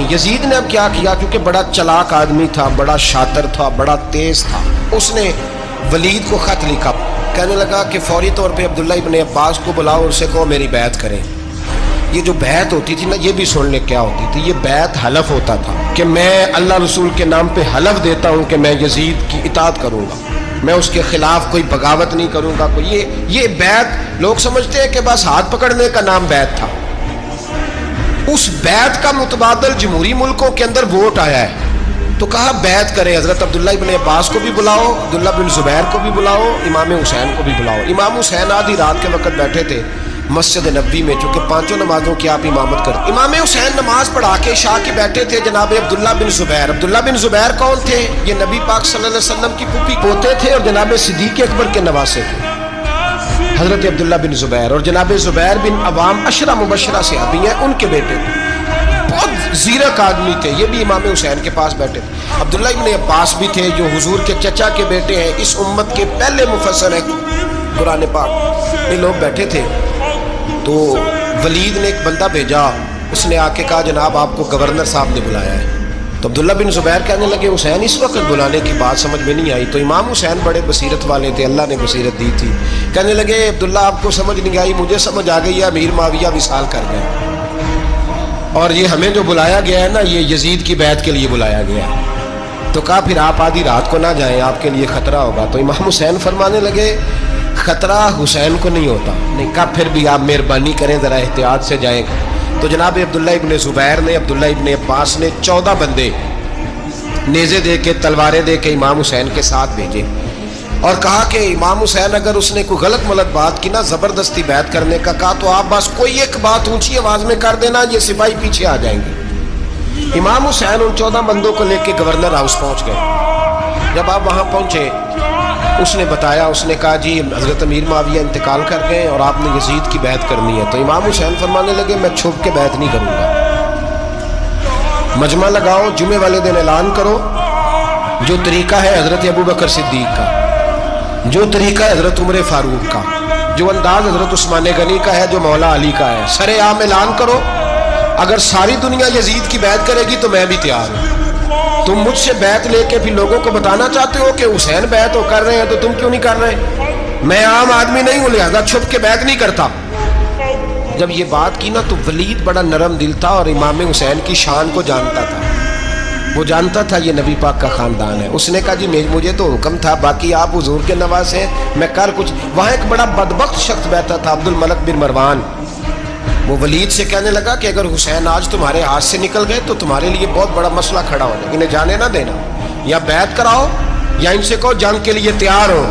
یزید نے اب کیا کیا، کیونکہ بڑا چلاک آدمی تھا، بڑا شاطر تھا، بڑا تیز تھا، اس نے ولید کو خط لکھا، کہنے لگا کہ فوری طور پہ عبداللہ ابن عباس کو بلاؤ اور اسے کہو میری بیعت کریں۔ یہ جو بیعت ہوتی تھی نا، یہ بھی سن لے کیا ہوتی تھی، یہ بیعت حلف ہوتا تھا کہ میں اللہ رسول کے نام پہ حلف دیتا ہوں کہ میں یزید کی اطاعت کروں گا، میں اس کے خلاف کوئی بغاوت نہیں کروں گا۔ یہ بیعت لوگ سمجھتے ہیں کہ بس ہاتھ پکڑنے کا نام بیعت تھا، اس بیعت کا متبادل جمہوری ملکوں کے اندر ووٹ آیا ہے، تو کہا بیعت کریں، حضرت عبداللہ ابن عباس کو بھی بلاؤ، عبداللہ بن زبیر کو بھی بلاؤ، امام حسین کو بھی بلاؤ۔ امام حسین آدھی رات کے وقت بیٹھے تھے مسجد نبوی میں، چونکہ پانچوں نمازوں کی آپ امامت کرتے۔ امام حسین نماز پڑھا کے شاہ کی بیٹھے تھے جناب عبداللہ بن زبیر۔ عبداللہ بن زبیر کون تھے؟ یہ نبی پاک صلی اللہ علیہ وسلم کی پھوپھی پوتے تھے اور جناب صدیق اکبر کے نواسے تھے، حضرت عبداللہ بن زبیر، اور جناب زبیر بن عوام عشرہ مبشرہ صحابی ہیں، ان کے بیٹے تھے، بہت زیرک آدمی تھے، یہ بھی امام حسین کے پاس بیٹھے تھے۔ عبداللہ ابن عباس بھی تھے جو حضور کے چچا کے بیٹے ہیں، اس امت کے پہلے مفسر ہیں قرآن پاک، یہ لوگ بیٹھے تھے۔ تو ولید نے ایک بندہ بھیجا، اس نے آ کے کہا جناب آپ کو گورنر صاحب نے بلایا ہے۔ تو عبداللہ بن زبیر کہنے لگے حسین اس وقت بلانے کی بات سمجھ میں نہیں آئی۔ تو امام حسین بڑے بصیرت والے تھے، اللہ نے بصیرت دی تھی، کہنے لگے عبداللہ آپ کو سمجھ نہیں آئی، مجھے سمجھ آ گئی ہے، امیر معاویہ وصال کر گئے، اور یہ ہمیں جو بلایا گیا ہے نا، یہ یزید کی بیعت کے لیے بلایا گیا ہے۔ تو کہا پھر آپ آدھی رات کو نہ جائیں، آپ کے لیے خطرہ ہوگا۔ تو امام حسین فرمانے لگے خطرہ حسین کو نہیں ہوتا، نہیں کہا پھر بھی آپ مہربانی کریں ذرا احتیاط سے جائیں۔ تو جناب عبداللہ ابن زبیر نے، عبداللہ ابن عباس نے 14 بندے نیزے دے کے، تلواریں دے کے امام حسین کے ساتھ بھیجے، اور کہا کہ امام حسین اگر اس نے کوئی غلط ملت بات کی نا، زبردستی بیعت کرنے کا کہا، تو آپ بس کوئی ایک بات اونچی آواز میں کر دینا، یہ سپاہی پیچھے آ جائیں گے۔ امام حسین ان 14 بندوں کو لے کے گورنر ہاؤس پہنچ گئے۔ جب آپ وہاں پہنچے، اس نے بتایا، اس نے کہا جی حضرت امیر معاویہ انتقال کر گئے اور آپ نے یزید کی بیعت کرنی ہے۔ تو امام حسین فرمانے لگے میں چھپ کے بیعت نہیں کروں گا، مجمع لگاؤ، جمعے والے دن اعلان کرو، جو طریقہ ہے حضرت ابوبکر صدیق کا، جو طریقہ ہے حضرت عمر فاروق کا، جو انداز حضرت عثمان غنی کا ہے، جو مولا علی کا ہے، سر عام اعلان کرو، اگر ساری دنیا یزید کی بیعت کرے گی تو میں بھی تیار ہوں۔ تم مجھ سے بیعت لے کے پھر لوگوں کو بتانا چاہتے ہو کہ حسین بیعت ہو کر رہے ہیں، تو تم کیوں نہیں کر رہے؟ میں عام آدمی نہیں ہوں، لہذا چھپ کے بیعت نہیں کرتا۔ جب یہ بات کی نا، تو ولید بڑا نرم دل تھا اور امام حسین کی شان کو جانتا تھا، وہ جانتا تھا یہ نبی پاک کا خاندان ہے۔ اس نے کہا جی مجھے تو حکم تھا، باقی آپ حضور کے نواسے ہیں، میں کر کچھ۔ وہاں ایک بڑا بدبخت شخص بیٹھا تھا، عبد الملک بن مروان، وہ ولید سے کہنے لگا کہ اگر حسین آج تمہارے ہاتھ سے نکل گئے تو تمہارے لیے بہت بڑا مسئلہ کھڑا ہو جائے، انہیں جانے نہ دینا، یا بیعت کراؤ یا ان سے کہو جنگ کے لیے تیار ہو۔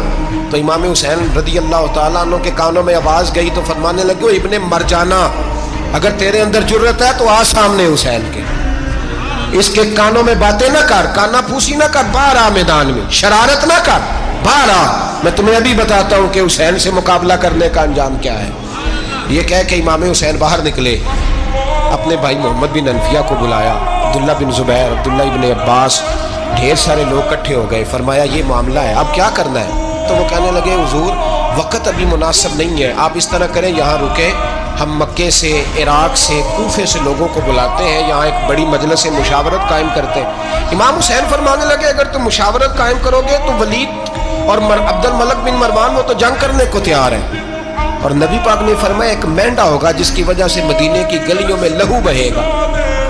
تو امام حسین رضی اللہ تعالیٰ عنہ کے کانوں میں آواز گئی تو فرمانے لگے ابن مرجانہ، اگر تیرے اندر جرت ہے تو آ سامنے حسین کے، اس کے کانوں میں باتیں نہ کر، کانا پھوسی نہ کر، باہر آ میدان میں، شرارت نہ کر، باہر آ، میں تمہیں ابھی بتاتا ہوں کہ حسین سے مقابلہ کرنے کا انجام کیا ہے۔ یہ کہہ کہ امام حسین باہر نکلے، اپنے بھائی محمد بن انفیہ کو بلایا، عبداللہ بن زبیر، عبداللہ ابن عباس، ڈھیر سارے لوگ اکٹھے ہو گئے، فرمایا یہ معاملہ ہے، اب کیا کرنا ہے؟ تو وہ کہنے لگے حضور وقت ابھی مناسب نہیں ہے، آپ اس طرح کریں یہاں رکیں، ہم مکے سے، عراق سے، کوفے سے لوگوں کو بلاتے ہیں، یہاں ایک بڑی مجلس مشاورت قائم کرتے ہیں۔ امام حسین فرمانے لگے اگر تم مشاورت قائم کرو گے تو ولید اور عبد الملک بن مروان وہ تو جنگ کرنے کو تیار ہیں، اور نبی پاک نے فرمایا ایک مینڈا ہوگا جس کی وجہ سے مدینے کی گلیوں میں لہو بہے گا۔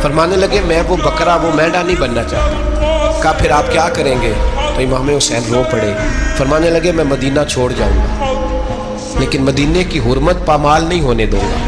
فرمانے لگے میں وہ بکرا، وہ مینڈا نہیں بننا چاہتا۔ کہا پھر آپ کیا کریں گے؟ تو امام حسین رو پڑے، فرمانے لگے میں مدینہ چھوڑ جاؤں گا، لیکن مدینے کی حرمت پامال نہیں ہونے دوں گا۔